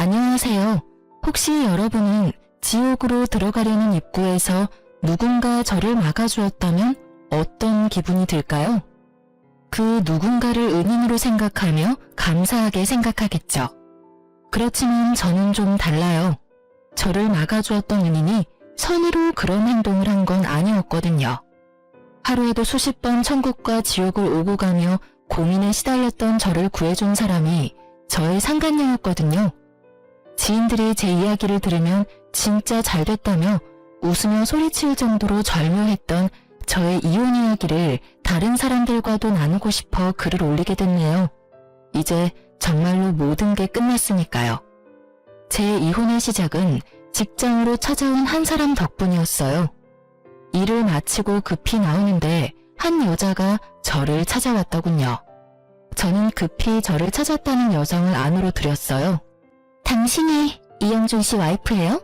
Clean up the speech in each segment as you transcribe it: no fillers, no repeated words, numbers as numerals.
안녕하세요. 혹시 여러분은 지옥으로 들어가려는 입구에서 누군가 저를 막아주었다면 어떤 기분이 들까요? 그 누군가를 은인으로 생각하며 감사하게 생각하겠죠. 그렇지만 저는 좀 달라요. 저를 막아주었던 은인이 선의로 그런 행동을 한 건 아니었거든요. 하루에도 수십 번 천국과 지옥을 오고 가며 고민에 시달렸던 저를 구해준 사람이 저의 상간녀였거든요. 지인들이 제 이야기를 들으면 진짜 잘됐다며 웃으며 소리칠 정도로 절묘했던 저의 이혼 이야기를 다른 사람들과도 나누고 싶어 글을 올리게 됐네요. 이제 정말로 모든 게 끝났으니까요. 제 이혼의 시작은 직장으로 찾아온 한 사람 덕분이었어요. 일을 마치고 급히 나오는데 한 여자가 저를 찾아왔더군요. 저는 급히 저를 찾았다는 여성을 안으로 들였어요. 당신이 이영준 씨 와이프예요?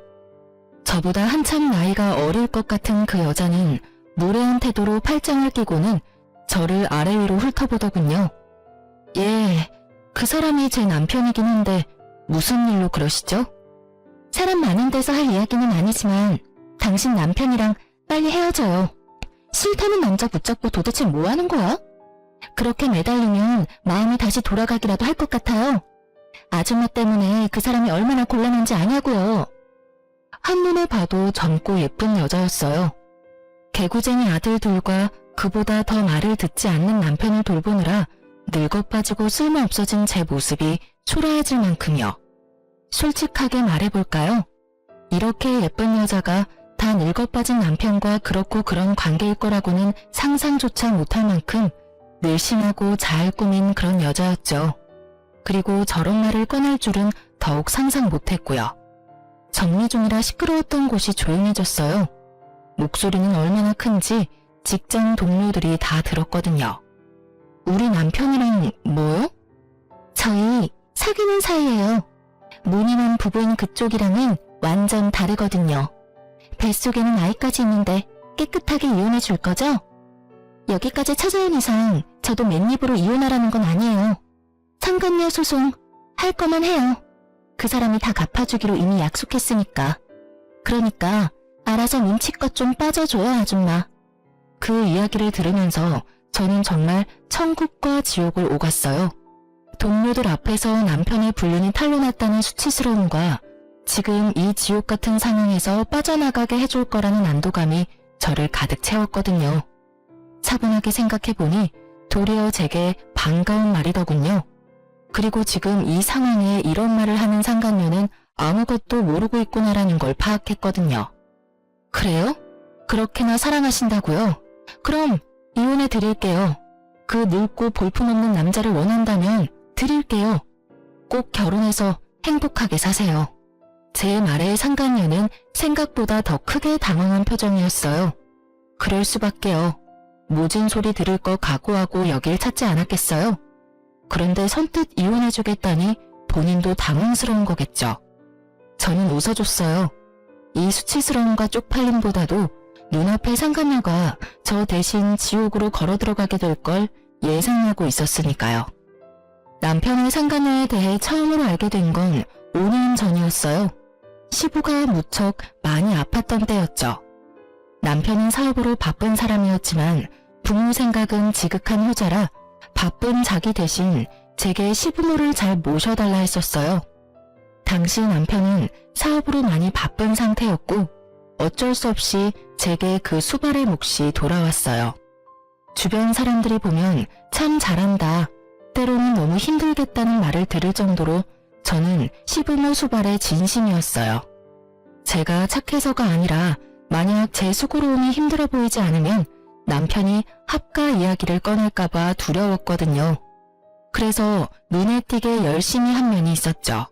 저보다 한참 나이가 어릴 것 같은 그 여자는 무례한 태도로 팔짱을 끼고는 저를 아래 위로 훑어보더군요. 예, 그 사람이 제 남편이긴 한데 무슨 일로 그러시죠? 사람 많은 데서 할 이야기는 아니지만 당신 남편이랑 빨리 헤어져요. 싫다는 남자 붙잡고 도대체 뭐 하는 거야? 그렇게 매달리면 마음이 다시 돌아가기라도 할 것 같아요. 아줌마 때문에 그 사람이 얼마나 곤란한지 아냐고요. 한눈에 봐도 젊고 예쁜 여자였어요. 개구쟁이 아들 둘과 그보다 더 말을 듣지 않는 남편을 돌보느라 늙어 빠지고 쓸모없어진 제 모습이 초라해질 만큼요. 솔직하게 말해볼까요? 이렇게 예쁜 여자가 다 늙어 빠진 남편과 그렇고 그런 관계일 거라고는 상상조차 못할 만큼 늘씬하고 잘 꾸민 그런 여자였죠. 그리고 저런 말을 꺼낼 줄은 더욱 상상 못했고요. 정리 중이라 시끄러웠던 곳이 조용해졌어요. 목소리는 얼마나 큰지 직장 동료들이 다 들었거든요. 우리 남편이랑 뭐요? 저희 사귀는 사이예요. 무늬만 부부인 그쪽이랑은 완전 다르거든요. 뱃속에는 아이까지 있는데 깨끗하게 이혼해 줄 거죠? 여기까지 찾아온 이상 저도 맨입으로 이혼하라는 건 아니에요. 상간녀 소송 할 거만 해요. 그 사람이 다 갚아주기로 이미 약속했으니까. 그러니까 알아서 눈치껏 좀 빠져줘요, 아줌마. 그 이야기를 들으면서 저는 정말 천국과 지옥을 오갔어요. 동료들 앞에서 남편의 불륜이 탄로났다는 수치스러움과 지금 이 지옥 같은 상황에서 빠져나가게 해줄 거라는 안도감이 저를 가득 채웠거든요. 차분하게 생각해보니 도리어 제게 반가운 말이더군요. 그리고 지금 이 상황에 이런 말을 하는 상간녀는 아무것도 모르고 있구나라는 걸 파악했거든요. 그래요? 그렇게나 사랑하신다고요? 그럼 이혼해 드릴게요. 그 늙고 볼품없는 남자를 원한다면 드릴게요. 꼭 결혼해서 행복하게 사세요. 제 말에 상간녀는 생각보다 더 크게 당황한 표정이었어요. 그럴 수밖에요. 모진 소리 들을 거 각오하고 여길 찾지 않았겠어요? 그런데 선뜻 이혼해주겠다니 본인도 당황스러운 거겠죠. 저는 웃어줬어요. 이 수치스러움과 쪽팔림보다도 눈앞에 상간녀가 저 대신 지옥으로 걸어 들어가게 될 걸 예상하고 있었으니까요. 남편의 상간녀에 대해 처음으로 알게 된 건 5년 전이었어요. 시부가 무척 많이 아팠던 때였죠. 남편은 사업으로 바쁜 사람이었지만 부모 생각은 지극한 효자라 바쁜 자기 대신 제게 시부모를 잘 모셔달라 했었어요. 당시 남편은 사업으로 많이 바쁜 상태였고 어쩔 수 없이 제게 그 수발의 몫이 돌아왔어요. 주변 사람들이 보면 참 잘한다, 때로는 너무 힘들겠다는 말을 들을 정도로 저는 시부모 수발의 진심이었어요. 제가 착해서가 아니라 만약 제 수고로움이 힘들어 보이지 않으면 남편이 합가 이야기를 꺼낼까봐 두려웠거든요. 그래서 눈에 띄게 열심히 한 면이 있었죠.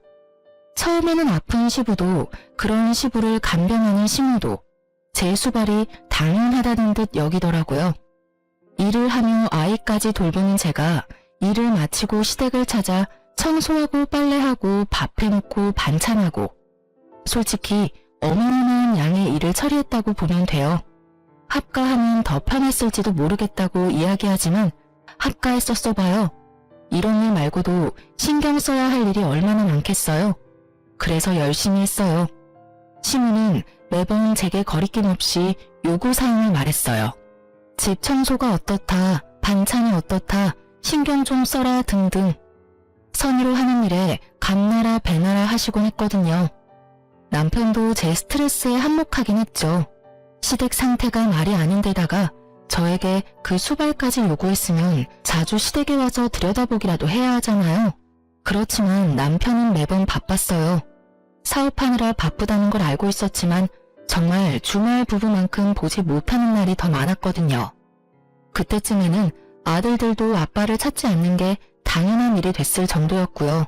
처음에는 아픈 시부도 그런 시부를 간병하는 시모도 제 수발이 당연하다는 듯 여기더라고요. 일을 하며 아이까지 돌보는 제가 일을 마치고 시댁을 찾아 청소하고 빨래하고 밥 해놓고 반찬하고 솔직히 어마어마한 양의 일을 처리했다고 보면 돼요. 합가하면 더 편했을지도 모르겠다고 이야기하지만 합가했었어 봐요. 이런 일 말고도 신경 써야 할 일이 얼마나 많겠어요. 그래서 열심히 했어요. 시무는 매번 제게 거리낌 없이 요구사항을 말했어요. 집 청소가 어떻다, 반찬이 어떻다, 신경 좀 써라 등등. 선의로 하는 일에 감나라 배나라 하시곤 했거든요. 남편도 제 스트레스에 한몫하긴 했죠. 시댁 상태가 말이 아닌데다가 저에게 그 수발까지 요구했으면 자주 시댁에 와서 들여다보기라도 해야 하잖아요. 그렇지만 남편은 매번 바빴어요. 사업하느라 바쁘다는 걸 알고 있었지만 정말 주말 부부만큼 보지 못하는 날이 더 많았거든요. 그때쯤에는 아들들도 아빠를 찾지 않는 게 당연한 일이 됐을 정도였고요.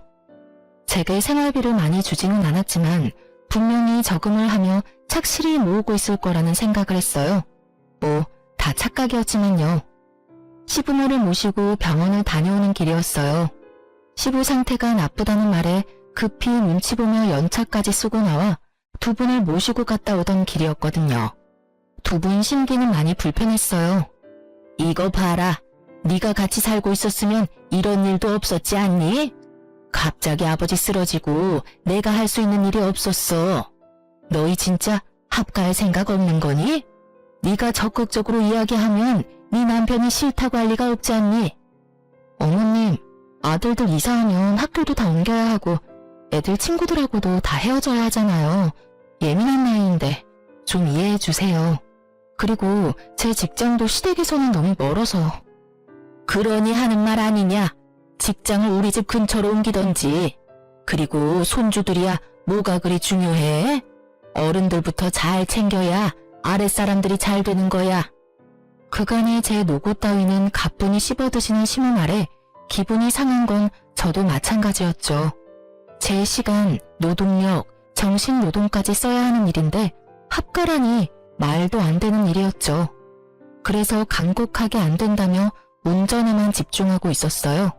제게 생활비를 많이 주지는 않았지만 분명히 저금을 하며 착실히 모으고 있을 거라는 생각을 했어요. 다 착각이었지만요. 시부모를 모시고 병원을 다녀오는 길이었어요. 시부 상태가 나쁘다는 말에 급히 눈치 보며 연차까지 쓰고 나와 두 분을 모시고 갔다 오던 길이었거든요. 두 분 심기는 많이 불편했어요. 이거 봐라. 네가 같이 살고 있었으면 이런 일도 없었지 않니? 갑자기 아버지 쓰러지고 내가 할 수 있는 일이 없었어. 너희 진짜 합가할 생각 없는 거니? 네가 적극적으로 이야기하면 네 남편이 싫다고 할 리가 없지 않니? 어머님, 아들들 이사하면 학교도 다 옮겨야 하고 애들 친구들하고도 다 헤어져야 하잖아요. 예민한 나이인데 좀 이해해 주세요. 그리고 제 직장도 시댁에서는 너무 멀어서. 그러니 하는 말 아니냐? 직장을 우리 집 근처로 옮기던지. 그리고 손주들이야 뭐가 그리 중요해? 어른들부터 잘 챙겨야 아랫사람들이 잘 되는 거야. 그간의 제 노고 따위는 가뿐히 씹어드시는 시모 말에 기분이 상한 건 저도 마찬가지였죠. 제 시간, 노동력, 정신노동까지 써야 하는 일인데 합가라니 말도 안 되는 일이었죠. 그래서 간곡하게 안 된다며 운전에만 집중하고 있었어요.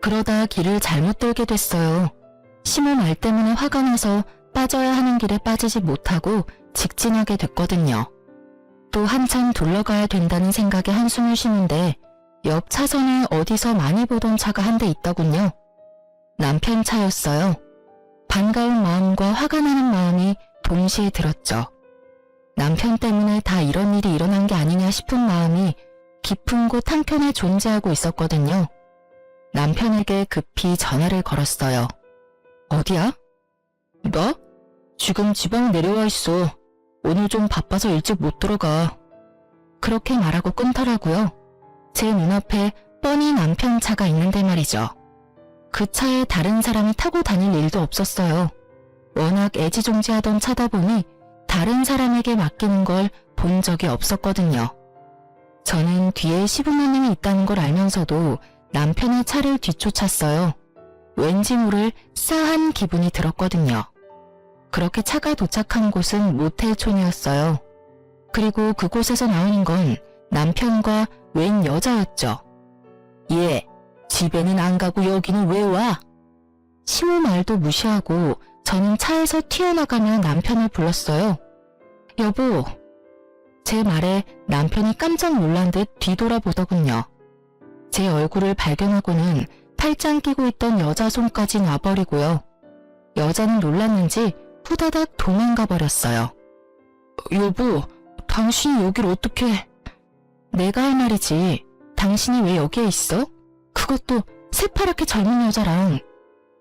그러다 길을 잘못 들게 됐어요. 시모 말 때문에 화가 나서 빠져야 하는 길에 빠지지 못하고 직진하게 됐거든요. 또 한참 둘러가야 된다는 생각에 한숨을 쉬는데 옆 차선에 어디서 많이 보던 차가 한 대 있더군요. 남편 차였어요. 반가운 마음과 화가 나는 마음이 동시에 들었죠. 남편 때문에 다 이런 일이 일어난 게 아니냐 싶은 마음이 깊은 곳 한켠에 존재하고 있었거든요. 남편에게 급히 전화를 걸었어요. 어디야? 나? 지금 지방 내려와 있어. 오늘 좀 바빠서 일찍 못 들어가. 그렇게 말하고 끊더라고요. 제 눈앞에 뻔히 남편 차가 있는데 말이죠. 그 차에 다른 사람이 타고 다닐 일도 없었어요. 워낙 애지중지하던 차다 보니 다른 사람에게 맡기는 걸 본 적이 없었거든요. 저는 뒤에 시부모님이 있다는 걸 알면서도 남편의 차를 뒤쫓았어요. 왠지 모를 싸한 기분이 들었거든요. 그렇게 차가 도착한 곳은 모텔촌이었어요. 그리고 그곳에서 나오는 건 남편과 웬 여자였죠. 얘, 집에는 안 가고 여기는 왜 와? 시모 말도 무시하고 저는 차에서 튀어나가며 남편을 불렀어요. 여보. 제 말에 남편이 깜짝 놀란 듯 뒤돌아보더군요. 제 얼굴을 발견하고는 팔짱 끼고 있던 여자 손까지 놔버리고요. 여자는 놀랐는지 후다닥 도망가 버렸어요. 여보, 당신이 여길 어떻게... 내가 할 말이지. 당신이 왜 여기에 있어? 그것도 새파랗게 젊은 여자랑.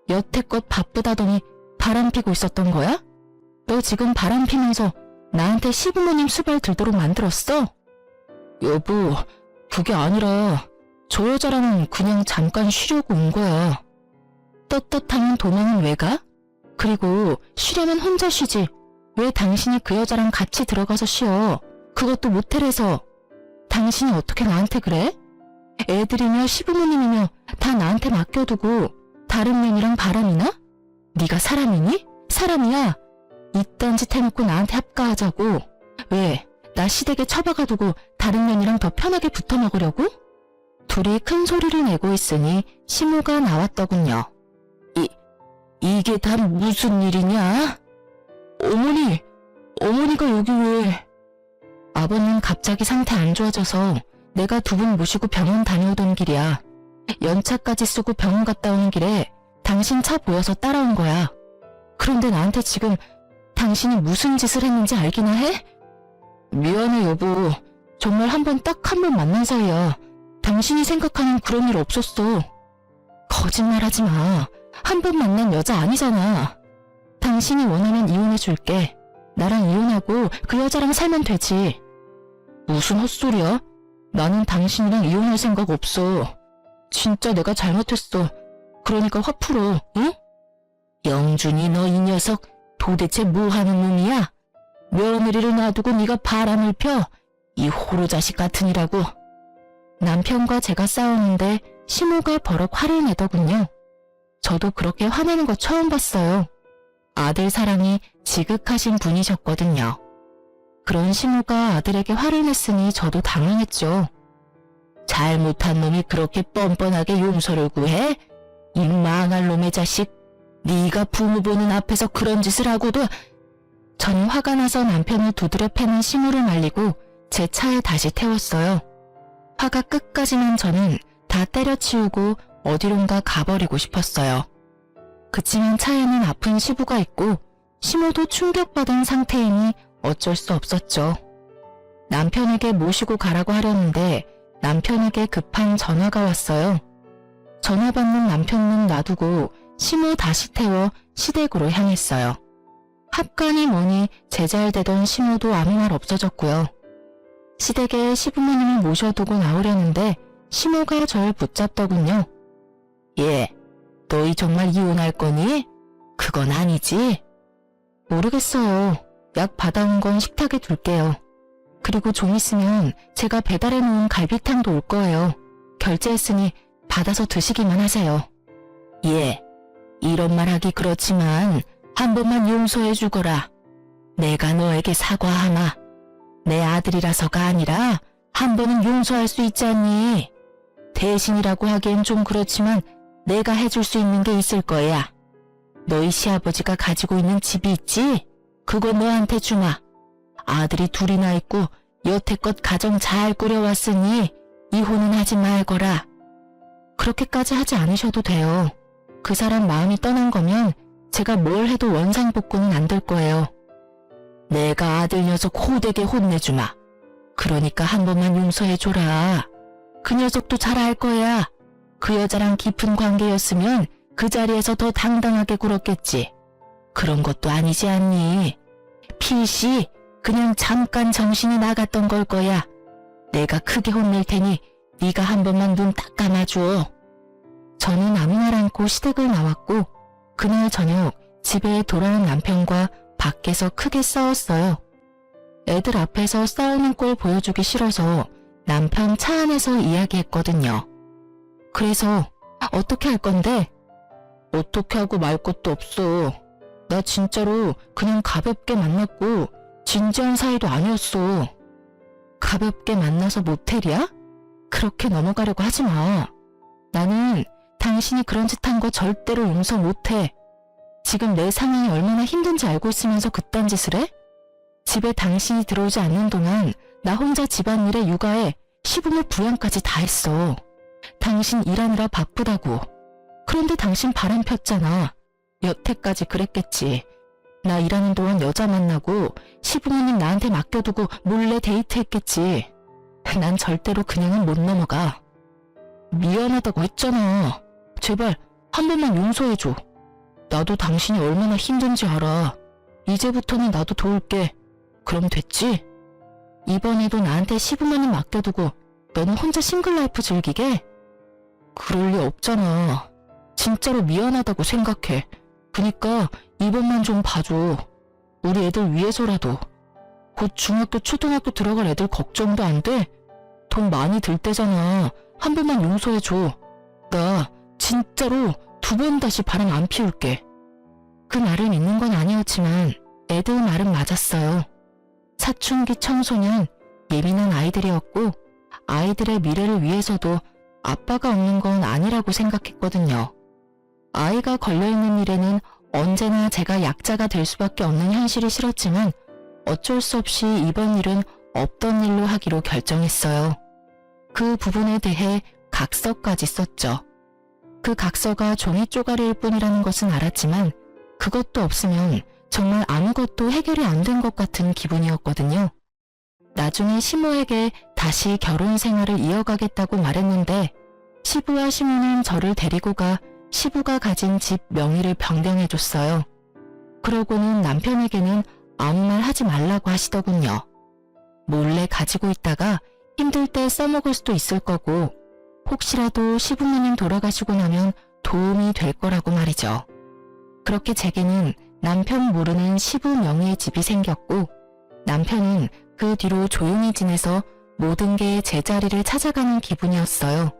여태껏 바쁘다더니 바람 피고 있었던 거야? 너 지금 바람 피면서 나한테 시부모님 수발 들도록 만들었어? 여보, 그게 아니라 저 여자랑은 그냥 잠깐 쉬려고 온 거야. 떳떳하면 도망은 왜 가? 그리고 쉬려면 혼자 쉬지. 왜 당신이 그 여자랑 같이 들어가서 쉬어? 그것도 모텔에서. 당신이 어떻게 나한테 그래? 애들이며 시부모님이며 다 나한테 맡겨두고 다른 년이랑 바람이나? 네가 사람이니? 사람이야. 이딴 짓 해놓고 나한테 합가하자고. 왜? 나 시댁에 처박아두고 다른 년이랑 더 편하게 붙어 먹으려고? 둘이 큰 소리를 내고 있으니 시모가 나왔더군요. 이게 다 무슨 일이냐? 어머니가 여기 왜... 아버님 갑자기 상태 안 좋아져서 내가 두 분 모시고 병원 다녀오던 길이야. 연차까지 쓰고 병원 갔다 오는 길에 당신 차 보여서 따라온 거야. 그런데 나한테 지금 당신이 무슨 짓을 했는지 알기나 해? 미안해 여보. 정말 딱 한 번 만난 사이야. 당신이 생각하는 그런 일 없었어. 거짓말하지 마. 한 번 만난 여자 아니잖아. 당신이 원하면 이혼해줄게. 나랑 이혼하고 그 여자랑 살면 되지. 무슨 헛소리야? 나는 당신이랑 이혼할 생각 없어. 진짜 내가 잘못했어. 그러니까 화 풀어, 응? 영준이 너 이 녀석 도대체 뭐 하는 놈이야? 며느리를 놔두고 네가 바람을 펴? 이 호로 자식 같으니라고. 남편과 제가 싸우는데 시모가 버럭 화를 내더군요. 저도 그렇게 화내는 거 처음 봤어요. 아들 사랑이 지극하신 분이셨거든요. 그런 시모가 아들에게 화를 냈으니 저도 당황했죠. 잘못한 놈이 그렇게 뻔뻔하게 용서를 구해? 이 망할 놈의 자식. 네가 부모 보는 앞에서 그런 짓을 하고도. 저는 화가 나서 남편을 두드려 패는 시모를 말리고 제 차에 다시 태웠어요. 화가 끝까지 난 저는 다 때려치우고 어디론가 가버리고 싶었어요. 그치만 차에는 아픈 시부가 있고 시모도 충격받은 상태이니 어쩔 수 없었죠. 남편에게 모시고 가라고 하려는데 남편에게 급한 전화가 왔어요. 전화 받는 남편은 놔두고 시모 다시 태워 시댁으로 향했어요. 합간이 뭐니 제잘되던 시모도 아무 말 없어졌고요. 시댁에 시부모님을 모셔두고 나오려는데 시모가 절 붙잡더군요. 예, 너희 정말 이혼할 거니? 그건 아니지? 모르겠어요. 약 받아온 건 식탁에 둘게요. 그리고 좀 있으면 제가 배달해놓은 갈비탕도 올 거예요. 결제했으니 받아서 드시기만 하세요. 예, 이런 말 하기 그렇지만 한 번만 용서해 주거라. 내가 너에게 사과하마. 내 아들이라서가 아니라 한 번은 용서할 수 있지 않니? 대신이라고 하기엔 좀 그렇지만 내가 해줄 수 있는 게 있을 거야. 너희 시아버지가 가지고 있는 집이 있지? 그거 너한테 주마. 아들이 둘이나 있고 여태껏 가정 잘 꾸려왔으니 이혼은 하지 말거라. 그렇게까지 하지 않으셔도 돼요. 그 사람 마음이 떠난 거면 제가 뭘 해도 원상복구는 안 될 거예요. 내가 아들 녀석 호되게 혼내주마. 그러니까 한 번만 용서해줘라. 그 녀석도 잘 알 거야. 그 여자랑 깊은 관계였으면 그 자리에서 더 당당하게 굴었겠지. 그런 것도 아니지 않니? 필시 그냥 잠깐 정신이 나갔던 걸 거야. 내가 크게 혼낼 테니 네가 한 번만 눈 딱 감아줘. 저는 아무 말 않고 시댁을 나왔고 그날 저녁 집에 돌아온 남편과 밖에서 크게 싸웠어요. 애들 앞에서 싸우는 꼴 보여주기 싫어서 남편 차 안에서 이야기했거든요. 그래서 어떻게 할 건데? 어떻게 하고 말 것도 없어. 나 진짜로 그냥 가볍게 만났고 진지한 사이도 아니었어. 가볍게 만나서 모텔이야? 그렇게 넘어가려고 하지 마. 나는 당신이 그런 짓 한 거 절대로 용서 못해. 지금 내 상황이 얼마나 힘든지 알고 있으면서 그딴 짓을 해? 집에 당신이 들어오지 않는 동안 나 혼자 집안일에 육아에 시부모 부양까지 다 했어. 당신 일하느라 바쁘다고. 그런데 당신 바람 폈잖아. 여태까지 그랬겠지. 나 일하는 동안 여자 만나고 시부모님 나한테 맡겨두고 몰래 데이트했겠지. 난 절대로 그냥은 못 넘어가. 미안하다고 했잖아. 제발 한 번만 용서해줘. 나도 당신이 얼마나 힘든지 알아. 이제부터는 나도 도울게. 그럼 됐지? 이번에도 나한테 시부모님 맡겨두고 너는 혼자 싱글라이프 즐기게? 그럴 리 없잖아. 진짜로 미안하다고 생각해. 그니까 이번만 좀 봐줘. 우리 애들 위해서라도. 곧 중학교, 초등학교 들어갈 애들 걱정도 안 돼? 돈 많이 들 때잖아. 한 번만 용서해줘. 나 진짜로 2번 다시 바람 안 피울게. 그 말을 믿는 건 아니었지만 애들 말은 맞았어요. 사춘기 청소년, 예민한 아이들이었고 아이들의 미래를 위해서도 아빠가 없는 건 아니라고 생각했거든요. 아이가 걸려있는 일에는 언제나 제가 약자가 될 수밖에 없는 현실이 싫었지만 어쩔 수 없이 이번 일은 없던 일로 하기로 결정했어요. 그 부분에 대해 각서까지 썼죠. 그 각서가 종이 쪼가리일 뿐이라는 것은 알았지만 그것도 없으면 정말 아무것도 해결이 안 된 것 같은 기분이었거든요. 나중에 시모에게 다시 결혼 생활을 이어가겠다고 말했는데 시부와 시모는 저를 데리고 가 시부가 가진 집 명의를 변경해줬어요. 그러고는 남편에게는 아무 말 하지 말라고 하시더군요. 몰래 가지고 있다가 힘들 때 써먹을 수도 있을 거고 혹시라도 시부모님 돌아가시고 나면 도움이 될 거라고 말이죠. 그렇게 제게는 남편 모르는 시부 명의의 집이 생겼고 남편은 그 뒤로 조용히 지내서 모든 게 제자리를 찾아가는 기분이었어요.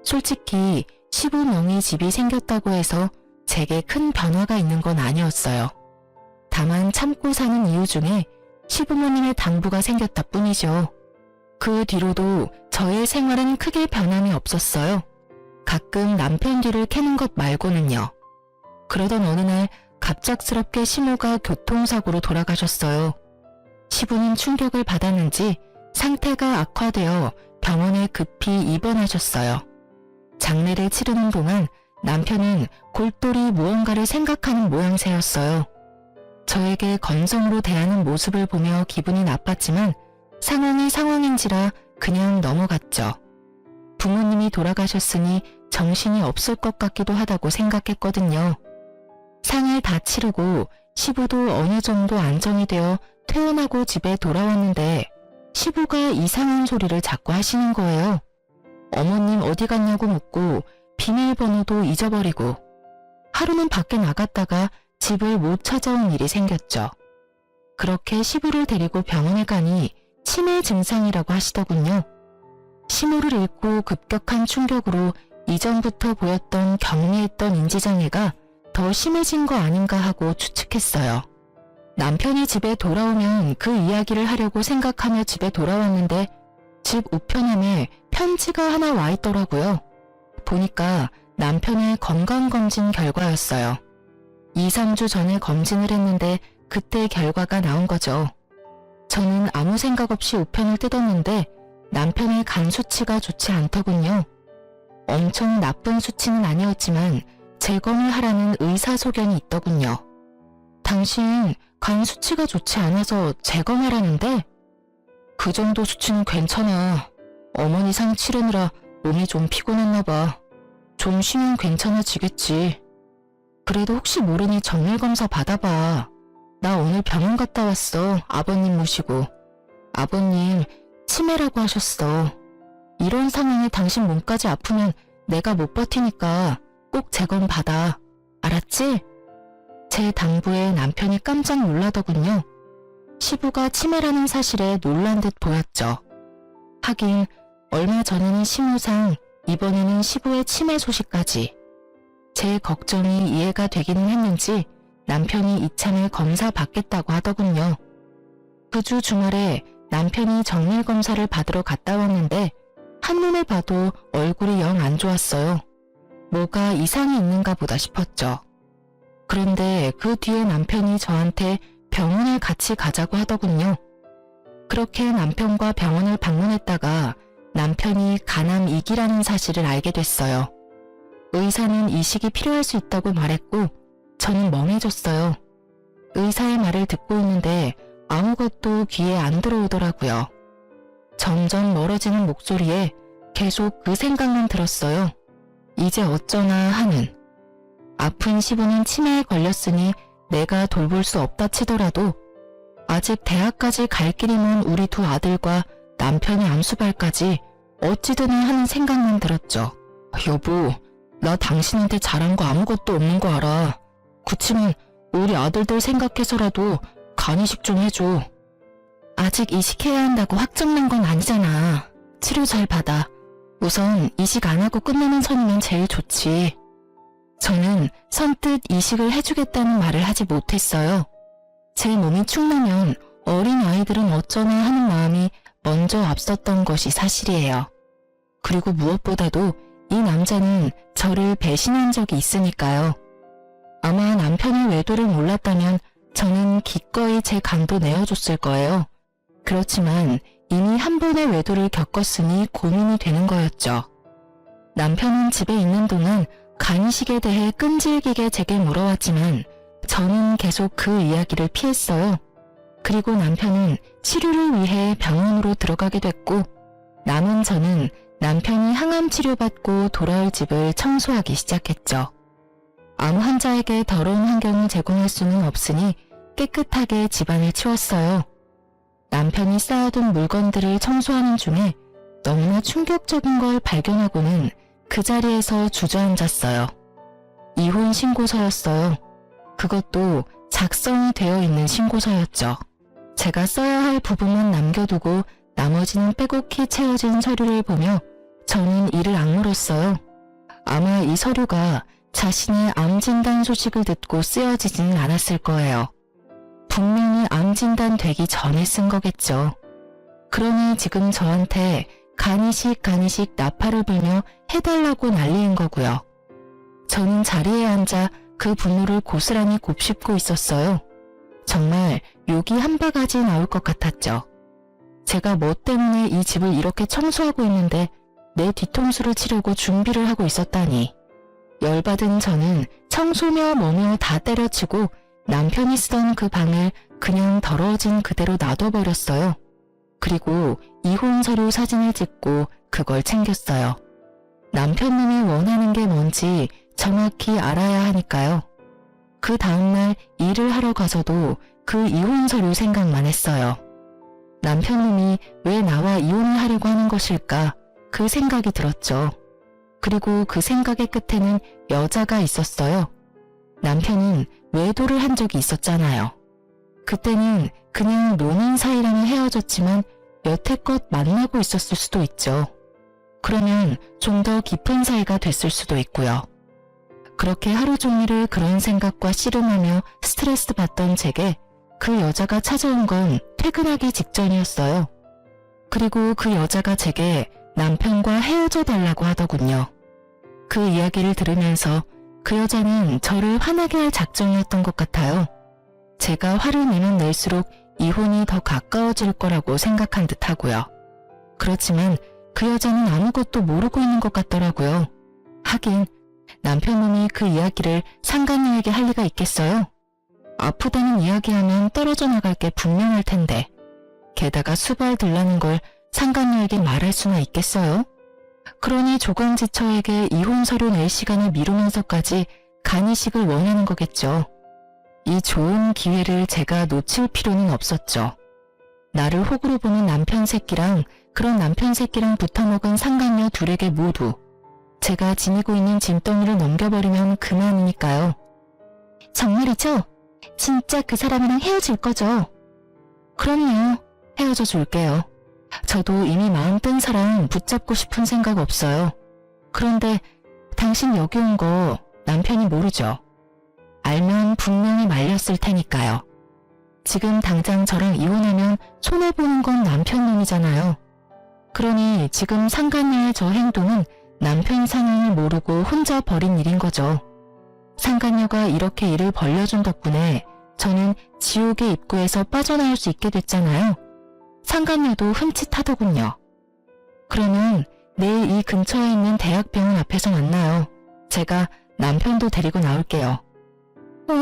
솔직히 시부 명의 집이 생겼다고 해서 제게 큰 변화가 있는 건 아니었어요. 다만 참고 사는 이유 중에 시부모님의 당부가 생겼다 뿐이죠. 그 뒤로도 저의 생활은 크게 변함이 없었어요. 가끔 남편 뒤를 캐는 것 말고는요. 그러던 어느 날 갑작스럽게 시모가 교통사고로 돌아가셨어요. 시부는 충격을 받았는지 상태가 악화되어 병원에 급히 입원하셨어요. 장례를 치르는 동안 남편은 골똘히 무언가를 생각하는 모양새였어요. 저에게 건성으로 대하는 모습을 보며 기분이 나빴지만 상황이 상황인지라 그냥 넘어갔죠. 부모님이 돌아가셨으니 정신이 없을 것 같기도 하다고 생각했거든요. 상을 다 치르고 시부도 어느 정도 안정이 되어 퇴원하고 집에 돌아왔는데 시부가 이상한 소리를 자꾸 하시는 거예요. 어머님 어디 갔냐고 묻고 비밀번호도 잊어버리고 하루는 밖에 나갔다가 집을 못 찾아온 일이 생겼죠. 그렇게 시부를 데리고 병원에 가니 치매 증상이라고 하시더군요. 시모를 잃고 급격한 충격으로 이전부터 보였던 경미했던 인지장애가 더 심해진 거 아닌가 하고 추측했어요. 남편이 집에 돌아오면 그 이야기를 하려고 생각하며 집에 돌아왔는데 집 우편함에 편지가 하나 와 있더라고요. 보니까 남편의 건강검진 결과였어요. 2, 3주 전에 검진을 했는데 그때 결과가 나온 거죠. 저는 아무 생각 없이 우편을 뜯었는데 남편의 간 수치가 좋지 않더군요. 엄청 나쁜 수치는 아니었지만 재검을 하라는 의사소견이 있더군요. 당신 간 수치가 좋지 않아서 재검하라는데 그 정도 수치는 괜찮아. 어머니 상 치르느라 몸이 좀 피곤했나 봐. 좀 쉬면 괜찮아지겠지. 그래도 혹시 모르니 정밀검사 받아봐. 나 오늘 병원 갔다 왔어. 아버님 모시고. 아버님 치매라고 하셨어. 이런 상황에 당신 몸까지 아프면 내가 못 버티니까 꼭 재검 받아. 알았지? 제 당부에 남편이 깜짝 놀라더군요. 시부가 치매라는 사실에 놀란 듯 보였죠. 하긴 얼마 전에는 시무상, 이번에는 시부의 치매 소식까지. 제 걱정이 이해가 되기는 했는지 남편이 이참에 검사 받겠다고 하더군요. 그 주 주말에 남편이 정밀검사를 받으러 갔다 왔는데 한눈에 봐도 얼굴이 영 안 좋았어요. 뭐가 이상이 있는가 보다 싶었죠. 그런데 그 뒤에 남편이 저한테 병원을 같이 가자고 하더군요. 그렇게 남편과 병원을 방문했다가 남편이 간암 2기라는 사실을 알게 됐어요. 의사는 이식이 필요할 수 있다고 말했고 저는 멍해졌어요. 의사의 말을 듣고 있는데 아무것도 귀에 안 들어오더라고요. 점점 멀어지는 목소리에 계속 그 생각만 들었어요. 이제 어쩌나 하는. 아픈 시부는 치매에 걸렸으니 내가 돌볼 수 없다 치더라도 아직 대학까지 갈 길이면 우리 두 아들과 남편의 암수발까지 어찌든 하는 생각만 들었죠. 여보, 나 당신한테 잘한 거 아무것도 없는 거 알아. 그치만 우리 아들들 생각해서라도 간이식 좀 해줘. 아직 이식해야 한다고 확정난 건 아니잖아. 치료 잘 받아. 우선 이식 안 하고 끝내는 선이면 제일 좋지. 저는 선뜻 이식을 해주겠다는 말을 하지 못했어요. 제 몸이 축나면 어린 아이들은 어쩌나 하는 마음이 먼저 앞섰던 것이 사실이에요. 그리고 무엇보다도 이 남자는 저를 배신한 적이 있으니까요. 아마 남편의 외도를 몰랐다면 저는 기꺼이 제 간도 내어줬을 거예요. 그렇지만 이미 한 번의 외도를 겪었으니 고민이 되는 거였죠. 남편은 집에 있는 동안 간이식에 대해 끈질기게 제게 물어왔지만 저는 계속 그 이야기를 피했어요. 그리고 남편은 치료를 위해 병원으로 들어가게 됐고, 남은 저는 남편이 항암 치료받고 돌아올 집을 청소하기 시작했죠. 아무 환자에게 더러운 환경을 제공할 수는 없으니 깨끗하게 집안을 치웠어요. 남편이 쌓아둔 물건들을 청소하는 중에 너무나 충격적인 걸 발견하고는 그 자리에서 주저앉았어요. 이혼 신고서였어요. 그것도 작성이 되어 있는 신고서였죠. 제가 써야 할 부분만 남겨두고 나머지는 빼곡히 채워진 서류를 보며 저는 이를 악물었어요. 아마 이 서류가 자신의 암 진단 소식을 듣고 쓰여지지는 않았을 거예요. 분명히 암 진단 되기 전에 쓴 거겠죠. 그러니 지금 저한테 간이식 나팔을 불며 해달라고 난리인 거고요. 저는 자리에 앉아 그 분노를 고스란히 곱씹고 있었어요. 정말 욕이 한 바가지 나올 것 같았죠. 제가 뭐 때문에 이 집을 이렇게 청소하고 있는데 내 뒤통수를 치려고 준비를 하고 있었다니. 열받은 저는 청소며 뭐며 다 때려치고 남편이 쓰던 그 방을 그냥 더러워진 그대로 놔둬버렸어요. 그리고 이혼 서류 사진을 찍고 그걸 챙겼어요. 남편님이 원하는 게 뭔지 정확히 알아야 하니까요. 그 다음날 일을 하러 가서도 그 이혼 서류 생각만 했어요. 남편님이 왜 나와 이혼을 하려고 하는 것일까? 그 생각이 들었죠. 그리고 그 생각의 끝에는 여자가 있었어요. 남편은 외도를 한 적이 있었잖아요. 그때는 그냥 노는 사이라면 헤어졌지만 여태껏 만나고 있었을 수도 있죠. 그러면 좀 더 깊은 사이가 됐을 수도 있고요. 그렇게 하루 종일을 그런 생각과 씨름하며 스트레스 받던 제게 그 여자가 찾아온 건 퇴근하기 직전이었어요. 그리고 그 여자가 제게 남편과 헤어져 달라고 하더군요. 그 이야기를 들으면서 그 여자는 저를 화나게 할 작정이었던 것 같아요. 제가 화를 내면 낼수록 이혼이 더 가까워질 거라고 생각한 듯 하고요. 그렇지만 그 여자는 아무것도 모르고 있는 것 같더라고요. 하긴 남편놈이 그 이야기를 상간녀에게 할 리가 있겠어요? 아프다는 이야기하면 떨어져 나갈 게 분명할 텐데 게다가 수발들라는 걸 상간녀에게 말할 수나 있겠어요? 그러니 조강지처에게 이혼 서류 낼 시간을 미루면서까지 간이식을 원하는 거겠죠. 이 좋은 기회를 제가 놓칠 필요는 없었죠. 나를 호구로 보는 남편 새끼랑 그런 남편 새끼랑 붙어먹은 상간녀 둘에게 모두 제가 지니고 있는 짐덩이를 넘겨버리면 그만이니까요. 정말이죠? 진짜 그 사람이랑 헤어질 거죠? 그럼요. 헤어져 줄게요. 저도 이미 마음 뜬 사람 붙잡고 싶은 생각 없어요. 그런데 당신 여기 온 거 남편이 모르죠? 알면 분명히 말렸을 테니까요. 지금 당장 저랑 이혼하면 손해보는 건 남편 놈이잖아요. 그러니 지금 상간녀의 저 행동은 남편 상황을 모르고 혼자 벌인 일인 거죠. 상간녀가 이렇게 일을 벌려준 덕분에 저는 지옥의 입구에서 빠져나올 수 있게 됐잖아요. 상간녀도 흠칫하더군요. 그러면 내일 이 근처에 있는 대학병원 앞에서 만나요. 제가 남편도 데리고 나올게요. 어?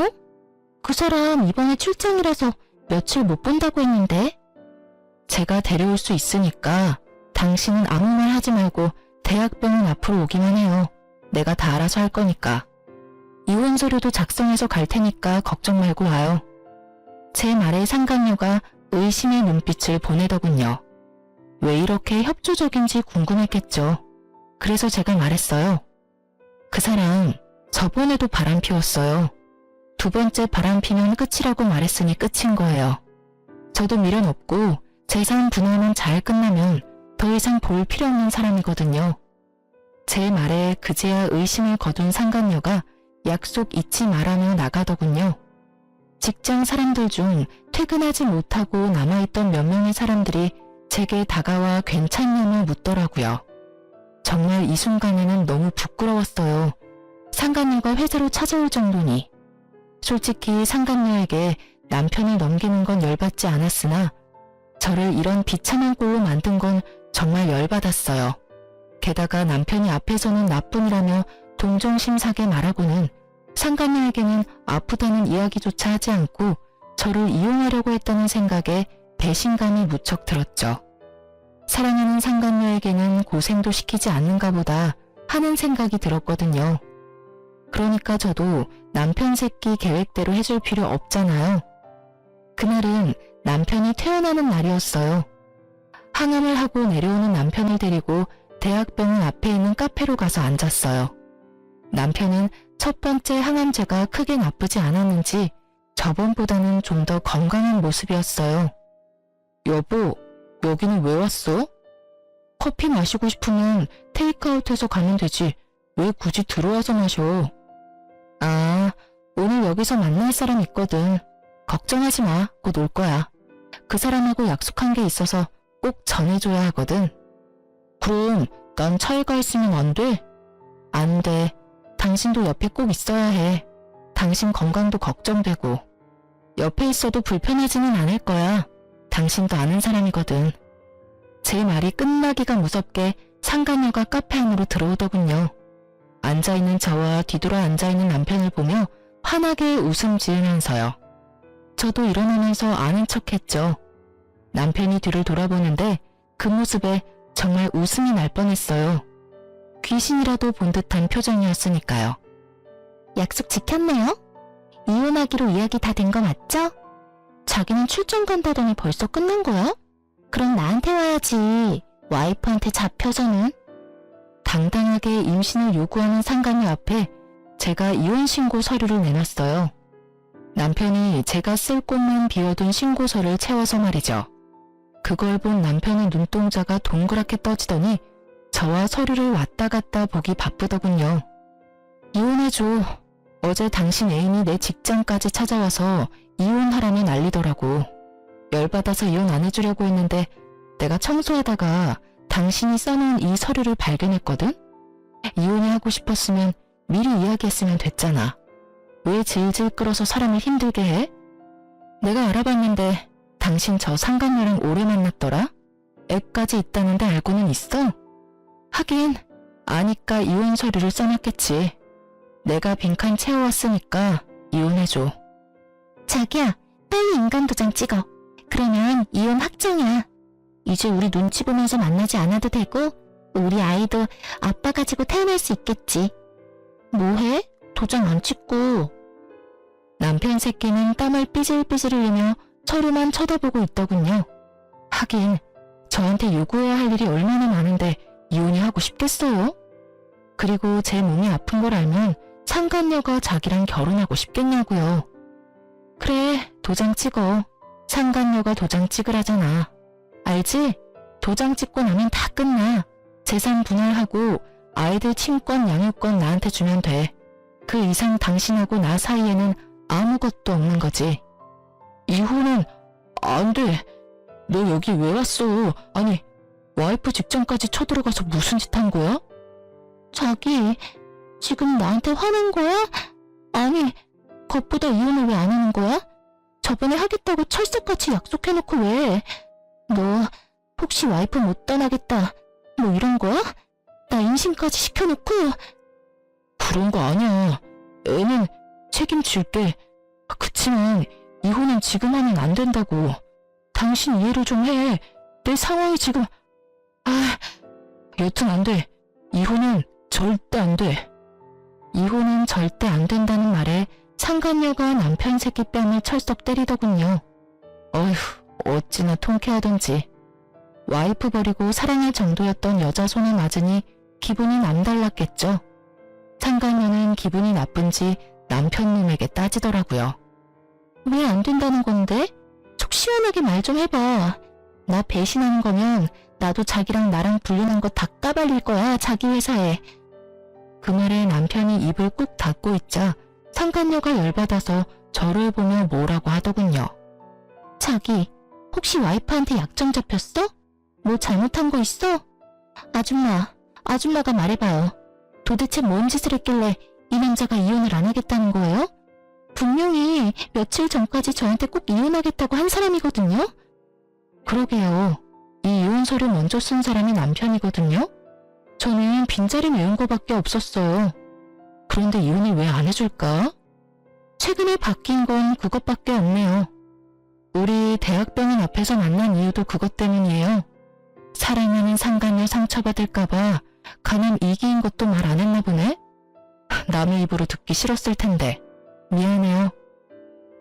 그 사람 이번에 출장이라서 며칠 못 본다고 했는데? 제가 데려올 수 있으니까 당신은 아무 말 하지 말고 대학병원 앞으로 오기만 해요. 내가 다 알아서 할 거니까. 이혼 서류도 작성해서 갈 테니까 걱정 말고 와요. 제 말에 상간녀가 의심의 눈빛을 보내더군요. 왜 이렇게 협조적인지 궁금했겠죠. 그래서 제가 말했어요. 그 사람 저번에도 바람 피웠어요. 두 번째 바람 피면 끝이라고 말했으니 끝인 거예요. 저도 미련 없고 재산 분할만 잘 끝나면 더 이상 볼 필요 없는 사람이거든요. 제 말에 그제야 의심을 거둔 상간녀가 약속 잊지 말라며 나가더군요. 직장 사람들 중 퇴근하지 못하고 남아있던 몇 명의 사람들이 제게 다가와 괜찮냐며 묻더라고요. 정말 이 순간에는 너무 부끄러웠어요. 상간녀가 회사로 찾아올 정도니. 솔직히 상간녀에게 남편을 넘기는 건 열받지 않았으나 저를 이런 비참한 꼴로 만든 건 정말 열받았어요. 게다가 남편이 앞에서는 나뿐이라며 동정심 사게 말하고는 상간녀에게는 아프다는 이야기조차 하지 않고 저를 이용하려고 했다는 생각에 배신감이 무척 들었죠. 사랑하는 상간녀에게는 고생도 시키지 않는가 보다 하는 생각이 들었거든요. 그러니까 저도 남편 새끼 계획대로 해줄 필요 없잖아요. 그날은 남편이 퇴원하는 날이었어요. 항암을 하고 내려오는 남편을 데리고 대학병원 앞에 있는 카페로 가서 앉았어요. 남편은 첫 번째 항암제가 크게 나쁘지 않았는지 저번보다는 좀 더 건강한 모습이었어요. 여보, 여기는 왜 왔어? 커피 마시고 싶으면 테이크아웃해서 가면 되지. 왜 굳이 들어와서 마셔? 아, 오늘 여기서 만날 사람 있거든. 걱정하지 마. 곧 올 거야. 그 사람하고 약속한 게 있어서 꼭 전해줘야 하거든. 그럼 난 차에 가 있으면 안 돼? 안 돼. 당신도 옆에 꼭 있어야 해. 당신 건강도 걱정되고. 옆에 있어도 불편하지는 않을 거야. 당신도 아는 사람이거든. 제 말이 끝나기가 무섭게 상간녀가 카페 안으로 들어오더군요. 앉아있는 저와 뒤돌아 앉아있는 남편을 보며 환하게 웃음 지으면서요. 저도 일어나면서 아는 척했죠. 남편이 뒤를 돌아보는데 그 모습에 정말 웃음이 날 뻔했어요. 귀신이라도 본 듯한 표정이었으니까요. 약속 지켰네요? 이혼하기로 이야기 다 된 거 맞죠? 자기는 출장 간다더니 벌써 끝난 거야? 그럼 나한테 와야지. 와이프한테 잡혀서는. 당당하게 임신을 요구하는 상간녀 앞에 제가 이혼신고 서류를 내놨어요. 남편이 제가 쓸 곳만 비워둔 신고서를 채워서 말이죠. 그걸 본 남편의 눈동자가 동그랗게 떠지더니 저와 서류를 왔다 갔다 보기 바쁘더군요. 이혼해줘. 어제 당신 애인이 내 직장까지 찾아와서 이혼하라며 난리더라고. 열받아서 이혼 안 해주려고 했는데 내가 청소하다가 당신이 써놓은 이 서류를 발견했거든? 이혼이 하고 싶었으면 미리 이야기했으면 됐잖아. 왜 질질 끌어서 사람을 힘들게 해? 내가 알아봤는데 당신 저 상간녀랑 오래 만났더라? 애까지 있다는데 알고는 있어? 하긴 아니까 이혼 서류를 써놨겠지. 내가 빈칸 채워왔으니까 이혼해줘. 자기야, 빨리 인감도장 찍어. 그러면 이혼 확정이야. 이제 우리 눈치 보면서 만나지 않아도 되고 우리 아이도 아빠 가지고 태어날 수 있겠지. 뭐해? 도장 안 찍고. 남편 새끼는 땀을 삐질삐질 흘리며 서류만 쳐다보고 있더군요. 하긴 저한테 요구해야 할 일이 얼마나 많은데 이혼이 하고 싶겠어요? 그리고 제 몸이 아픈 걸 알면 상간녀가 자기랑 결혼하고 싶겠냐고요. 그래, 도장 찍어. 상간녀가 도장 찍으라잖아. 알지? 도장 찍고 나면 다 끝나. 재산 분할하고 아이들 친권, 양육권 나한테 주면 돼. 그 이상 당신하고 나 사이에는 아무것도 없는 거지. 이혼은 안 돼. 너 여기 왜 왔어? 아니, 와이프 직장까지 쳐들어가서 무슨 짓 한 거야? 자기, 지금 나한테 화낸 거야? 아니, 그것보다 이혼을 왜 안 하는 거야? 저번에 하겠다고 철석같이 약속해놓고 왜? 너 혹시 와이프 못 떠나겠다 뭐 이런 거야? 나 임신까지 시켜놓고. 그런 거 아니야. 애는 책임질게. 그치만 이혼은 지금 하면 안 된다고. 당신 이해를 좀 해. 내 상황이 지금... 여튼 안 돼. 이혼은 절대 안 돼. 이혼은 절대 안 된다는 말에 상간녀가 남편 새끼 뺨을 철썩 때리더군요. 어휴, 어찌나 통쾌하던지. 와이프 버리고 사랑할 정도였던 여자 손에 맞으니 기분이 남달랐겠죠. 상간녀는 기분이 나쁜지 남편 놈에게 따지더라고요. 왜 안 된다는 건데? 속 시원하게 말 좀 해봐. 나 배신하는 거면 나도 자기랑 나랑 불륜한 거 다 까발릴 거야, 자기 회사에. 그 말에 남편이 입을 꾹 닫고 있자 상간녀가 열받아서 저를 보며 뭐라고 하더군요. 자기, 혹시 와이프한테 약점 잡혔어? 뭐 잘못한 거 있어? 아줌마가 말해봐요. 도대체 뭔 짓을 했길래 이 남자가 이혼을 안 하겠다는 거예요? 분명히 며칠 전까지 저한테 꼭 이혼하겠다고 한 사람이거든요? 그러게요. 이 이혼 서류 먼저 쓴 사람이 남편이거든요? 저는 빈자리 메운 거밖에 없었어요. 그런데 이혼을 왜 안 해줄까? 최근에 바뀐 건 그것밖에 없네요. 우리 대학병원 앞에서 만난 이유도 그것 때문이에요. 사랑하는 상간녀 상처받을까봐 간암 2기인 것도 말 안 했나 보네? 남의 입으로 듣기 싫었을 텐데. 미안해요.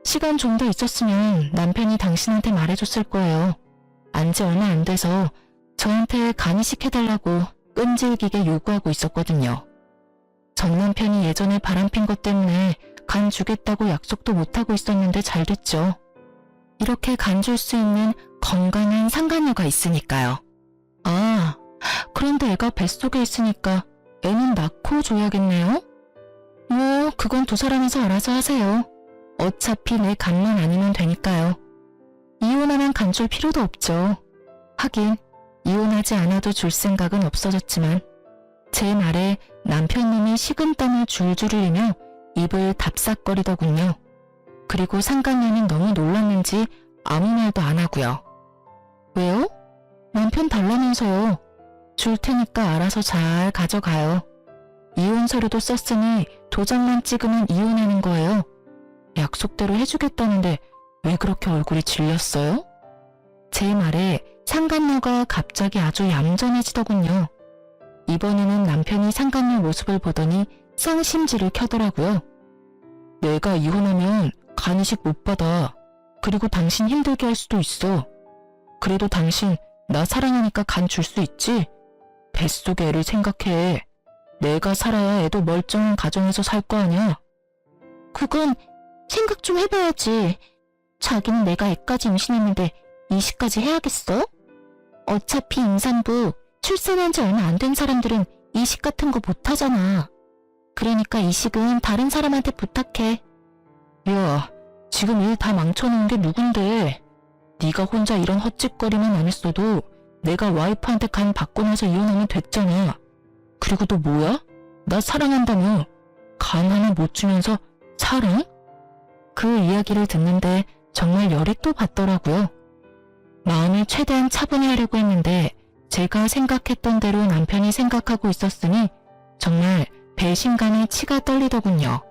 시간 좀 더 있었으면 남편이 당신한테 말해줬을 거예요. 안지 얼마 안 돼서 저한테 간 이식해달라고 끈질기게 요구하고 있었거든요. 전 남편이 예전에 바람핀 것 때문에 간 주겠다고 약속도 못하고 있었는데 잘 됐죠. 이렇게 간 줄 수 있는 건강한 상간녀가 있으니까요. 아, 그런데 애가 뱃속에 있으니까 애는 낳고 줘야겠네요? 뭐 그건 두 사람이서 알아서 하세요. 어차피 내 간만 아니면 되니까요. 이혼하면 간 줄 필요도 없죠. 하긴 이혼하지 않아도 줄 생각은 없어졌지만 제 말에 남편님이 식은땀을 줄줄 흘리며 입을 답싹거리더군요. 그리고 상간녀는 너무 놀랐는지 아무 말도 안 하고요. 왜요? 남편 달라면서요. 줄 테니까 알아서 잘 가져가요. 이혼 서류도 썼으니 도장만 찍으면 이혼하는 거예요. 약속대로 해주겠다는데 왜 그렇게 얼굴이 질렸어요? 제 말에 상간녀가 갑자기 아주 얌전해지더군요. 이번에는 남편이 상간녀 모습을 보더니 쌍심지를 켜더라고요. 내가 이혼하면 간 이식 못 받아. 그리고 당신 힘들게 할 수도 있어. 그래도 당신 나 사랑하니까 간 줄 수 있지? 뱃속의 애를 생각해. 내가 살아야 애도 멀쩡한 가정에서 살 거 아니야? 그건 생각 좀 해봐야지. 자기는 내가 애까지 임신했는데 이식까지 해야겠어? 어차피 임산부 출산한 지 얼마 안 된 사람들은 이식 같은 거 못하잖아. 그러니까 이식은 다른 사람한테 부탁해. 야, 지금 일 다 망쳐놓은 게 누군데? 네가 혼자 이런 헛짓거리만 안 했어도 내가 와이프한테 간 받고 나서 이혼하면 됐잖아. 그리고 또 뭐야? 나 사랑한다며. 간 하나 못 주면서 사랑? 그 이야기를 듣는데 정말 열이 또 받더라고요. 마음을 최대한 차분히 하려고 했는데 제가 생각했던 대로 남편이 생각하고 있었으니 정말 배신감에 치가 떨리더군요.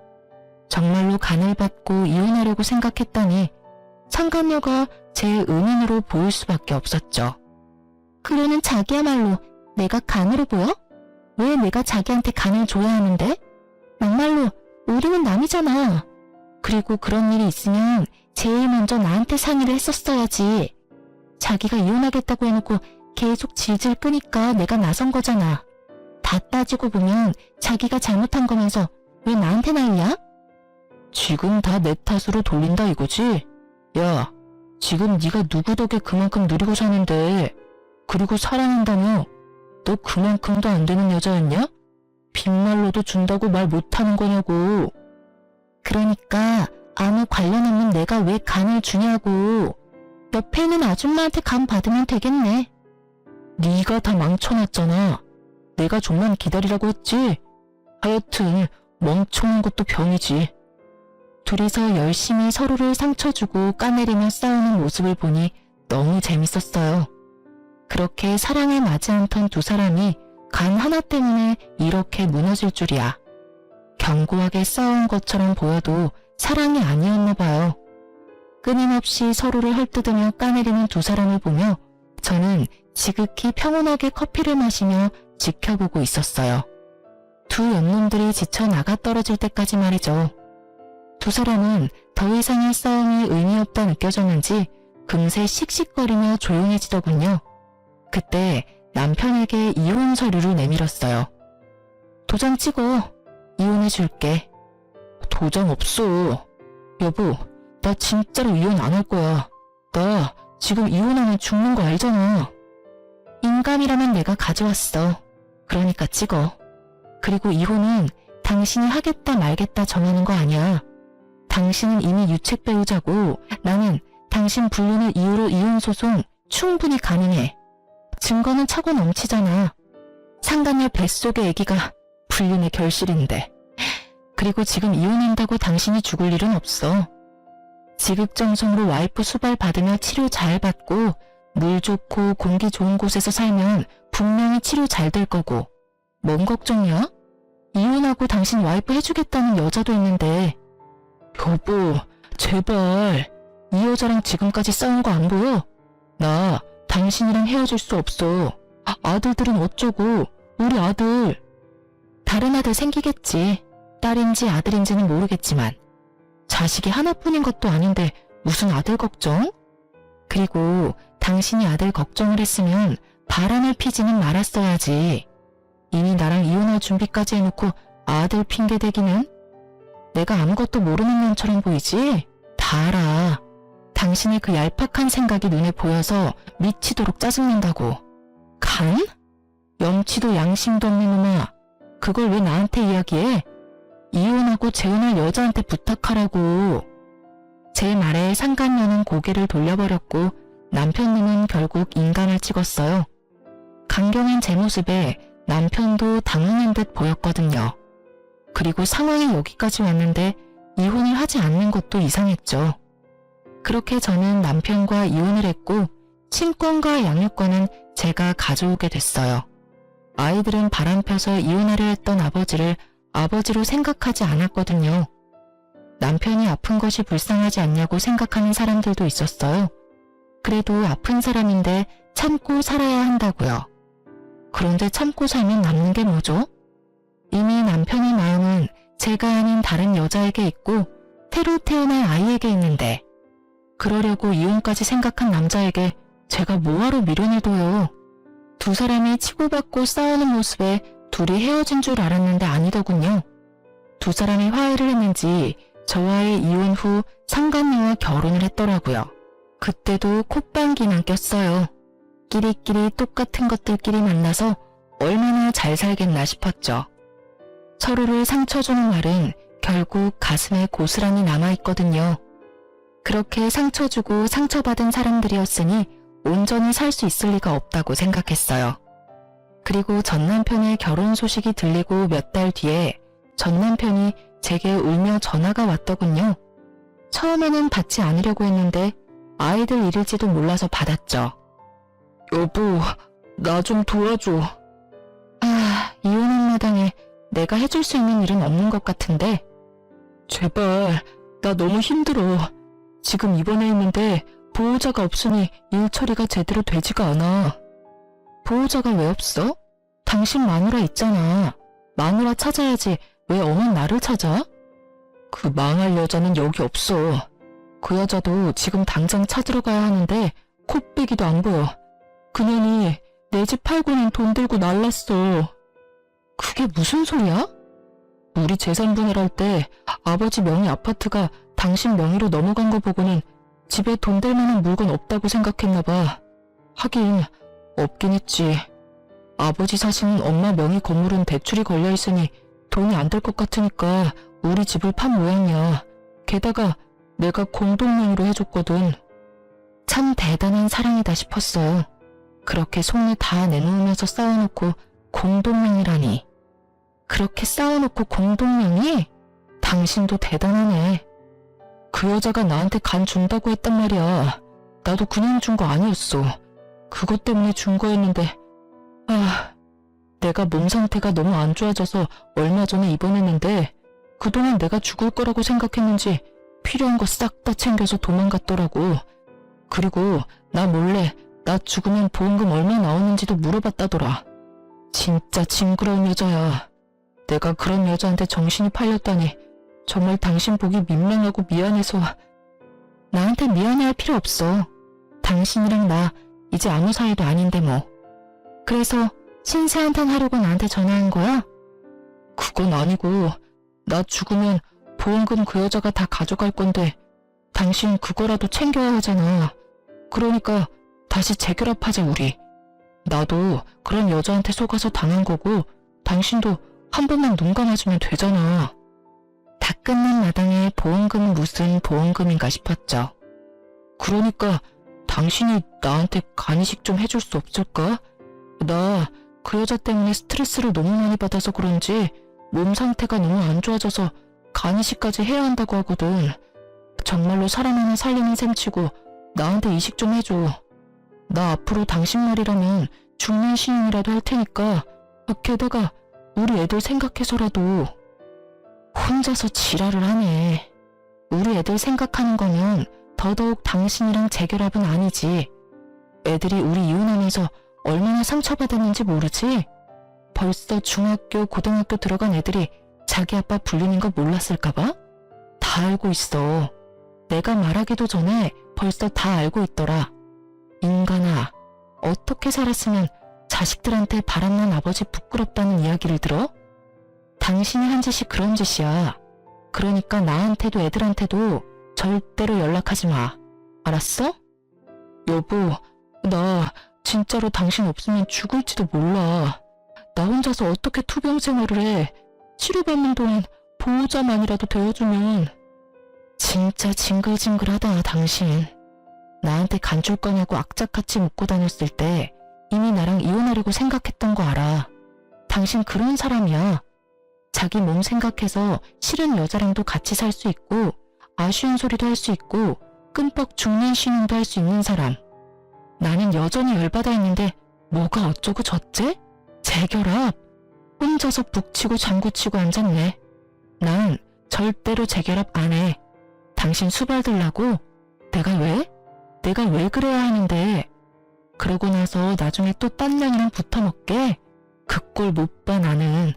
정말로 간을 받고 이혼하려고 생각했다니 상간녀가 제 은인으로 보일 수밖에 없었죠. 그러는 자기야말로 내가 간으로 보여? 왜 내가 자기한테 간을 줘야 하는데? 막말로 우리는 남이잖아. 그리고 그런 일이 있으면 제일 먼저 나한테 상의를 했었어야지. 자기가 이혼하겠다고 해놓고 계속 질질 끄니까 내가 나선 거잖아. 다 따지고 보면 자기가 잘못한 거면서 왜 나한테 난리야? 지금 다 내 탓으로 돌린다 이거지? 야, 지금 네가 누구 덕에 그만큼 누리고 사는데, 그리고 사랑한다며 너 그만큼도 안 되는 여자였냐? 빈말로도 준다고 말 못하는 거냐고. 그러니까 아무 관련 없는 내가 왜 간을 주냐고. 옆에 있는 아줌마한테 간 받으면 되겠네. 네가 다 망쳐놨잖아. 내가 좀만 기다리라고 했지. 하여튼 멍청한 것도 병이지. 둘이서 열심히 서로를 상처주고 까내리며 싸우는 모습을 보니 너무 재밌었어요. 그렇게 사랑에 맞지 않던 두 사람이 간 하나 때문에 이렇게 무너질 줄이야. 견고하게 싸운 것처럼 보여도 사랑이 아니었나 봐요. 끊임없이 서로를 헐뜯으며 까내리는 두 사람을 보며 저는 지극히 평온하게 커피를 마시며 지켜보고 있었어요. 두 연놈들이 지쳐 나가 떨어질 때까지 말이죠. 두 사람은 더 이상의 싸움이 의미 없다 느껴졌는지 금세 씩씩거리며 조용해지더군요. 그때 남편에게 이혼 서류를 내밀었어요. 도장 찍어. 이혼해줄게. 도장 없어. 여보, 나 진짜로 이혼 안 할 거야. 나 지금 이혼하면 죽는 거 알잖아. 인감이라면 내가 가져왔어. 그러니까 찍어. 그리고 이혼은 당신이 하겠다 말겠다 정하는 거 아니야. 당신은 이미 유책 배우자고 나는 당신 불륜을 이유로 이혼소송 충분히 가능해. 증거는 차고 넘치잖아. 상간녀 뱃속의 아기가 불륜의 결실인데. 그리고 지금 이혼한다고 당신이 죽을 일은 없어. 지극정성으로 와이프 수발 받으며 치료 잘 받고 물 좋고 공기 좋은 곳에서 살면 분명히 치료 잘 될 거고. 뭔 걱정이야? 이혼하고 당신 와이프 해주겠다는 여자도 있는데. 여보, 제발. 이 여자랑 지금까지 싸운 거 안 보여? 나 당신이랑 헤어질 수 없어. 아들들은 어쩌고, 우리 아들. 다른 아들 생기겠지. 딸인지 아들인지는 모르겠지만. 자식이 하나뿐인 것도 아닌데 무슨 아들 걱정? 그리고 당신이 아들 걱정을 했으면 바람을 피지는 말았어야지. 이미 나랑 이혼할 준비까지 해놓고 아들 핑계 대기는? 내가 아무것도 모르는 년처럼 보이지? 다 알아. 당신의 그 얄팍한 생각이 눈에 보여서 미치도록 짜증난다고. 간? 염치도 양심도 없는 놈아. 그걸 왜 나한테 이야기해? 이혼하고 재혼할 여자한테 부탁하라고. 제 말에 상간녀는 고개를 돌려버렸고 남편님은 결국 인간을 찍었어요. 강경한 제 모습에 남편도 당황한 듯 보였거든요. 그리고 상황이 여기까지 왔는데 이혼을 하지 않는 것도 이상했죠. 그렇게 저는 남편과 이혼을 했고 친권과 양육권은 제가 가져오게 됐어요. 아이들은 바람펴서 이혼하려 했던 아버지를 아버지로 생각하지 않았거든요. 남편이 아픈 것이 불쌍하지 않냐고 생각하는 사람들도 있었어요. 그래도 아픈 사람인데 참고 살아야 한다고요. 그런데 참고 살면 남는 게 뭐죠? 이미 남편의 마음은 제가 아닌 다른 여자에게 있고 새로 태어날 아이에게 있는데 그러려고 이혼까지 생각한 남자에게 제가 뭐하러 미련을 둬요. 두 사람이 치고받고 싸우는 모습에 둘이 헤어진 줄 알았는데 아니더군요. 두 사람이 화해를 했는지 저와의 이혼 후 상간녀와 결혼을 했더라고요. 그때도 콧방귀만 꼈어요. 끼리끼리 똑같은 것들끼리 만나서 얼마나 잘 살겠나 싶었죠. 서로를 상처주는 말은 결국 가슴에 고스란히 남아있거든요. 그렇게 상처주고 상처받은 사람들이었으니 온전히 살 수 있을 리가 없다고 생각했어요. 그리고 전 남편의 결혼 소식이 들리고 몇 달 뒤에 전 남편이 제게 울며 전화가 왔더군요. 처음에는 받지 않으려고 했는데 아이들 일일지도 몰라서 받았죠. 여보, 나 좀 도와줘. 이혼한 마당에 내가 해줄 수 있는 일은 없는 것 같은데. 제발, 나 너무 힘들어. 지금 입원해 있는데 보호자가 없으니 일 처리가 제대로 되지가 않아. 보호자가 왜 없어? 당신 마누라 있잖아. 마누라 찾아야지 왜 어머니 나를 찾아? 그 망할 여자는 여기 없어. 그 여자도 지금 당장 찾으러 가야 하는데 코빼기도 안 보여. 그년이 내 집 팔고는 돈 들고 날랐어. 그게 무슨 소리야? 우리 재산 분할할 때 아버지 명의 아파트가 당신 명의로 넘어간 거 보고는 집에 돈 될 만한 물건 없다고 생각했나 봐. 하긴 없긴 했지. 아버지 사시는 엄마 명의 건물은 대출이 걸려 있으니 돈이 안 될 것 같으니까 우리 집을 판 모양이야. 게다가 내가 공동명의로 해줬거든. 참 대단한 사랑이다 싶었어요. 그렇게 속내 다 내놓으면서 싸워놓고 공동명의라니. 그렇게 싸워놓고 공동명의? 당신도 대단하네. 그 여자가 나한테 간 준다고 했단 말이야. 나도 그냥 준 거 아니었어. 그것 때문에 준 거였는데 내가 몸 상태가 너무 안 좋아져서 얼마 전에 입원했는데 그동안 내가 죽을 거라고 생각했는지 필요한 거 싹 다 챙겨서 도망갔더라고. 그리고 나 몰래 나 죽으면 보험금 얼마 나오는지도 물어봤다더라. 진짜 징그러운 여자야. 내가 그런 여자한테 정신이 팔렸다니 정말 당신 보기 민망하고 미안해서. 나한테 미안해할 필요 없어. 당신이랑 나 이제 아무 사이도 아닌데 뭐. 그래서 신세 한탄 하려고 나한테 전화한 거야? 그건 아니고 나 죽으면 보험금 그 여자가 다 가져갈 건데 당신 그거라도 챙겨야 하잖아. 그러니까 다시 재결합하자 우리. 나도 그런 여자한테 속아서 당한 거고 당신도 한 번만 눈 감아주면 되잖아. 다 끝난 마당에 보험금은 무슨 보험금인가 싶었죠. 그러니까 당신이 나한테 간이식 좀 해줄 수 없을까? 나 그 여자 때문에 스트레스를 너무 많이 받아서 그런지 몸 상태가 너무 안 좋아져서 간이식까지 해야 한다고 하거든. 정말로 사람 하나 살리는 셈치고 나한테 이식 좀 해줘. 나 앞으로 당신 말이라면 죽는 시인이라도 할 테니까. 게다가 우리 애들 생각해서라도. 혼자서 지랄을 하네. 우리 애들 생각하는 거면 더더욱 당신이랑 재결합은 아니지. 애들이 우리 이혼하면서 얼마나 상처받았는지 모르지? 벌써 중학교, 고등학교 들어간 애들이 자기 아빠 불리는 거 몰랐을까봐? 다 알고 있어. 내가 말하기도 전에 벌써 다 알고 있더라. 인간아, 어떻게 살았으면 자식들한테 바람난 아버지 부끄럽다는 이야기를 들어? 당신이 한 짓이 그런 짓이야. 그러니까 나한테도 애들한테도 절대로 연락하지 마. 알았어? 여보, 나 진짜로 당신 없으면 죽을지도 몰라. 나 혼자서 어떻게 투병 생활을 해. 치료받는 동안 보호자만이라도 되어주면. 진짜 징글징글하다, 당신. 나한테 간 줄 거냐고 악착같이 묻고 다녔을 때 이미 나랑 이혼하려고 생각했던 거 알아. 당신 그런 사람이야. 자기 몸 생각해서 싫은 여자랑도 같이 살 수 있고 아쉬운 소리도 할 수 있고 끔뻑 죽는 신용도 할 수 있는 사람. 나는 여전히 열받아 있는데 뭐가 어쩌고 저째? 재결합? 혼자서 북치고 장구치고 앉았네. 난 절대로 재결합 안 해. 당신 수발 들라고? 내가 왜? 내가 왜 그래야 하는데? 그러고 나서 나중에 또 딴 년이랑 붙어먹게? 그 꼴 못 봐 나는.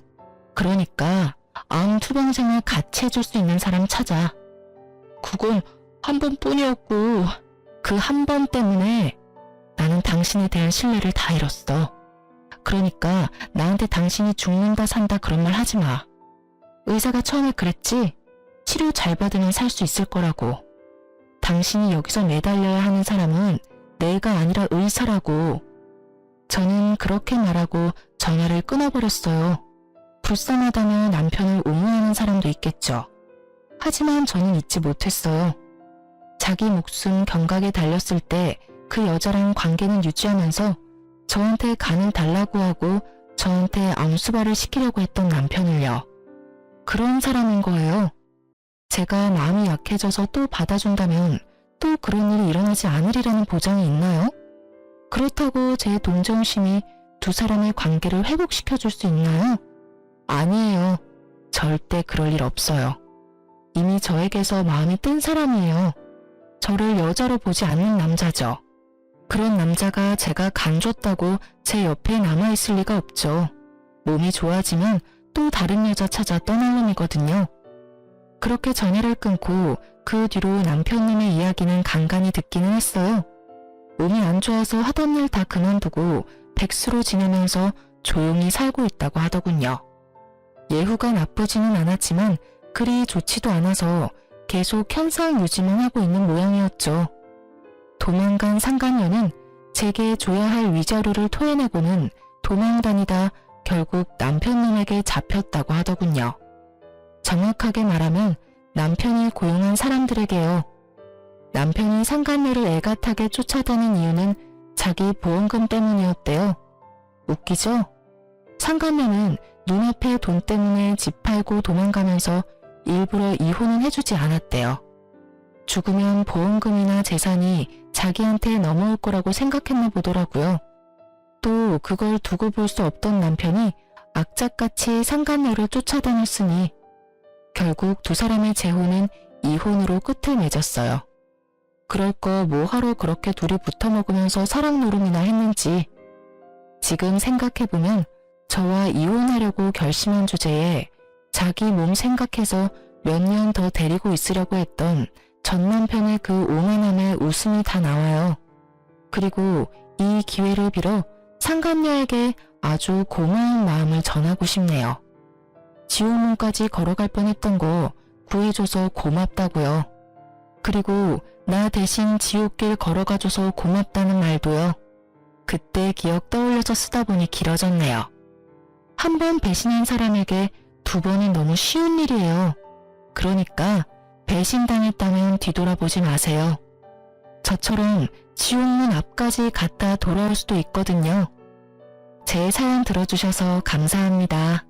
그러니까 암 투병생을 같이 해줄 수 있는 사람 찾아. 그건 한 번뿐이었고 그 한 번 때문에 나는 당신에 대한 신뢰를 다 잃었어. 그러니까 나한테 당신이 죽는다 산다 그런 말 하지 마. 의사가 처음에 그랬지? 치료 잘 받으면 살 수 있을 거라고. 당신이 여기서 매달려야 하는 사람은 내가 아니라 의사라고. 저는 그렇게 말하고 전화를 끊어버렸어요. 불쌍하다며 남편을 옹호하는 사람도 있겠죠. 하지만 저는 잊지 못했어요. 자기 목숨 경각에 달렸을 때 그 여자랑 관계는 유지하면서 저한테 간을 달라고 하고 저한테 암수발을 시키려고 했던 남편을요. 그런 사람인 거예요. 제가 마음이 약해져서 또 받아준다면 또 그런 일이 일어나지 않으리라는 보장이 있나요? 그렇다고 제 동정심이 두 사람의 관계를 회복시켜줄 수 있나요? 아니에요. 절대 그럴 일 없어요. 이미 저에게서 마음이 뜬 사람이에요. 저를 여자로 보지 않는 남자죠. 그런 남자가 제가 간 줬다고 제 옆에 남아있을 리가 없죠. 몸이 좋아지면 또 다른 여자 찾아 떠날 놈이거든요. 그렇게 전화를 끊고 그 뒤로 남편님의 이야기는 간간히 듣기는 했어요. 몸이 안 좋아서 하던 일 다 그만두고 백수로 지내면서 조용히 살고 있다고 하더군요. 예후가 나쁘지는 않았지만 그리 좋지도 않아서 계속 현상 유지만 하고 있는 모양이었죠. 도망간 상간녀는 제게 줘야 할 위자료를 토해내고는 도망다니다 결국 남편님에게 잡혔다고 하더군요. 정확하게 말하면 남편이 고용한 사람들에게요. 남편이 상간녀를 애가타게 쫓아다닌 이유는 자기 보험금 때문이었대요. 웃기죠? 상간녀는 눈앞에 돈 때문에 집 팔고 도망가면서 일부러 이혼은 해주지 않았대요. 죽으면 보험금이나 재산이 자기한테 넘어올 거라고 생각했나 보더라고요. 또 그걸 두고 볼 수 없던 남편이 악착같이 상간녀를 쫓아다녔으니 결국 두 사람의 재혼은 이혼으로 끝을 맺었어요. 그럴 거 뭐하러 그렇게 둘이 붙어먹으면서 사랑 노름이나 했는지. 지금 생각해보면 저와 이혼하려고 결심한 주제에 자기 몸 생각해서 몇 년 더 데리고 있으려고 했던 전 남편의 그 오만함에 웃음이 다 나와요. 그리고 이 기회를 빌어 상간녀에게 아주 고마운 마음을 전하고 싶네요. 지옥문까지 걸어갈 뻔했던 거 구해줘서 고맙다고요. 그리고 나 대신 지옥길 걸어가줘서 고맙다는 말도요. 그때 기억 떠올려서 쓰다 보니 길어졌네요. 한 번 배신한 사람에게 두 번은 너무 쉬운 일이에요. 그러니까 배신당했다면 뒤돌아보지 마세요. 저처럼 지옥문 앞까지 갔다 돌아올 수도 있거든요. 제 사연 들어주셔서 감사합니다.